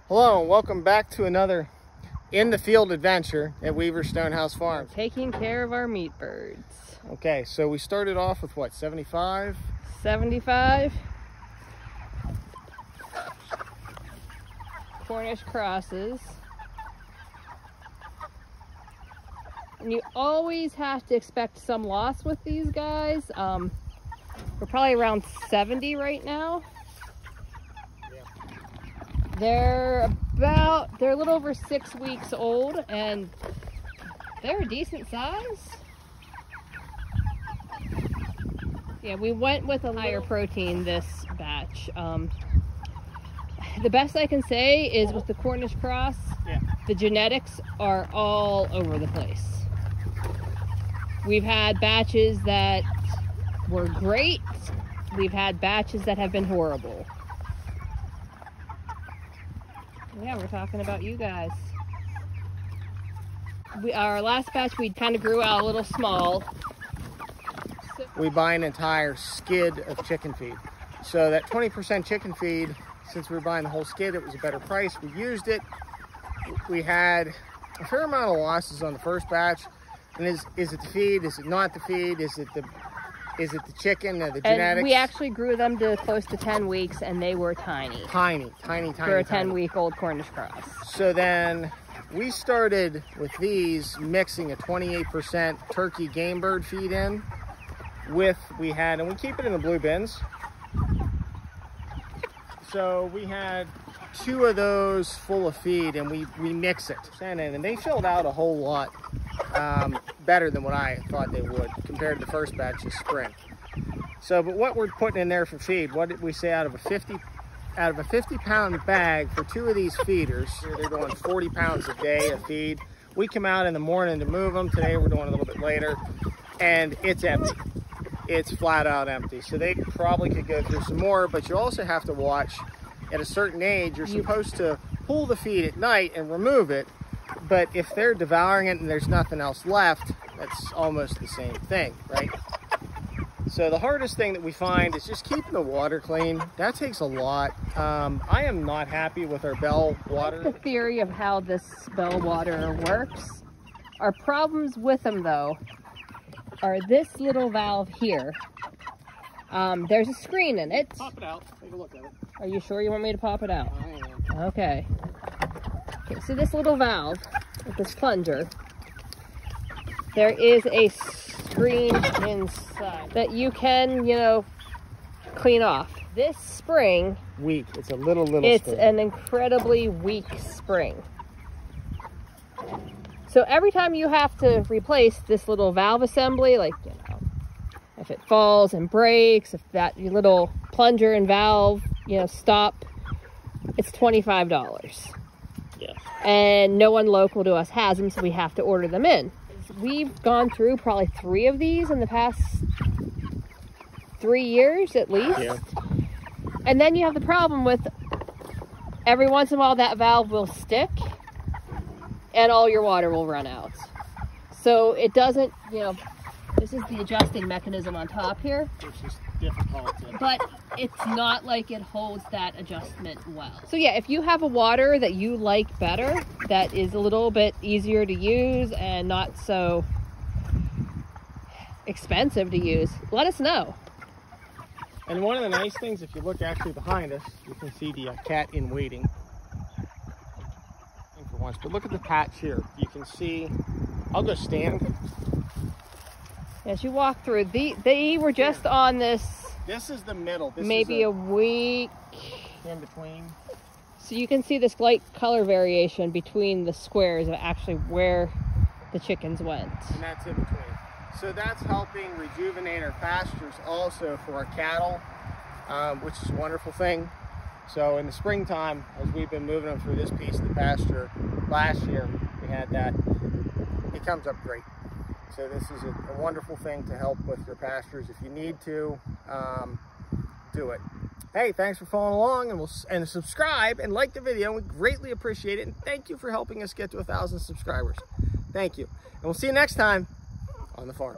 Hello and welcome back to another in the field adventure at Weaver Stonehouse Farm. Taking care of our meat birds. Okay, so we started off with what, 75? 75 Cornish crosses. And you always have to expect some loss with these guys. We're probably around 70 right now. They're a little over 6 weeks old and they're a decent size. Yeah, we went with a higher protein this batch. The best I can say is with the Cornish cross, the genetics are all over the place. We've had batches that were great. We've had batches that have been horrible. Yeah, we're talking about you guys. Our last batch, we kind of grew out a little small. We buy an entire skid of chicken feed. So that 20% chicken feed, since we were buying the whole skid, it was a better price. We used it. We had a fair amount of losses on the first batch. And is it the feed? Is it not the feed? Is it the chicken or the genetics? And we actually grew them to close to 10 weeks and they were tiny. Tiny. For a 10-week-old Cornish cross. So then we started with these mixing a 28% turkey game bird feed in with, and we keep it in the blue bins. So we had 2 of those full of feed and we mix it. And they filled out a whole lot better than what I thought they would compared to the first batch of spring. So, but what we're putting in there for feed, what did we say out of a 50-pound bag for 2 of these feeders, they're going 40 pounds a day of feed. We come out in the morning to move them. Today we're doing a little bit later and it's empty. It's flat out empty. So they probably could go through some more, but you also have to watch at a certain age, you're supposed to pull the feed at night and remove it. But if they're devouring it and there's nothing else left, that's almost the same thing, right? So the hardest thing that we find is just keeping the water clean. That takes a lot. I am not happy with our bell water. The theory of how this bell water works. Our problems with them, though, are this little valve here. There's a screen in it. Pop it out. Take a look at it. Are you sure you want me to pop it out? I am. Okay. Okay, so this little valve with this plunger, there is a screen inside that you can, clean off. This spring, weak. It's a little it's spring. An incredibly weak spring. So every time you have to replace this little valve assembly, like, if it falls and breaks, if that little plunger and valve, stop, it's $25. Yeah. And no one local to us has them, so we have to order them in. We've gone through probably 3 of these in the past 3 years at least. Yeah. And then you have the problem with every once in a while that valve will stick and all your water will run out. So it doesn't, this is the adjusting mechanism on top here. Which is difficult. But it's not like it holds that adjustment well. So yeah, if you have a water that you like better, that is a little bit easier to use and not so expensive to use, let us know. And one of the nice things, if you look actually behind us, you can see the cat in waiting. For once, but look at the patch here. You can see, I'll go stand. As you walk through, they were just on this. This is the middle. This maybe is a week in between. So you can see this light color variation between the squares of actually where the chickens went. And that's in between. So that's helping rejuvenate our pastures also for our cattle, which is a wonderful thing. So in the springtime, as we've been moving them through this piece of the pasture, last year we had that, it comes up great. So this is a wonderful thing to help with your pastures. If you need to, do it. Hey, thanks for following along, and subscribe and like the video. We greatly appreciate it, and thank you for helping us get to 1,000 subscribers. Thank you. And we'll see you next time on the farm.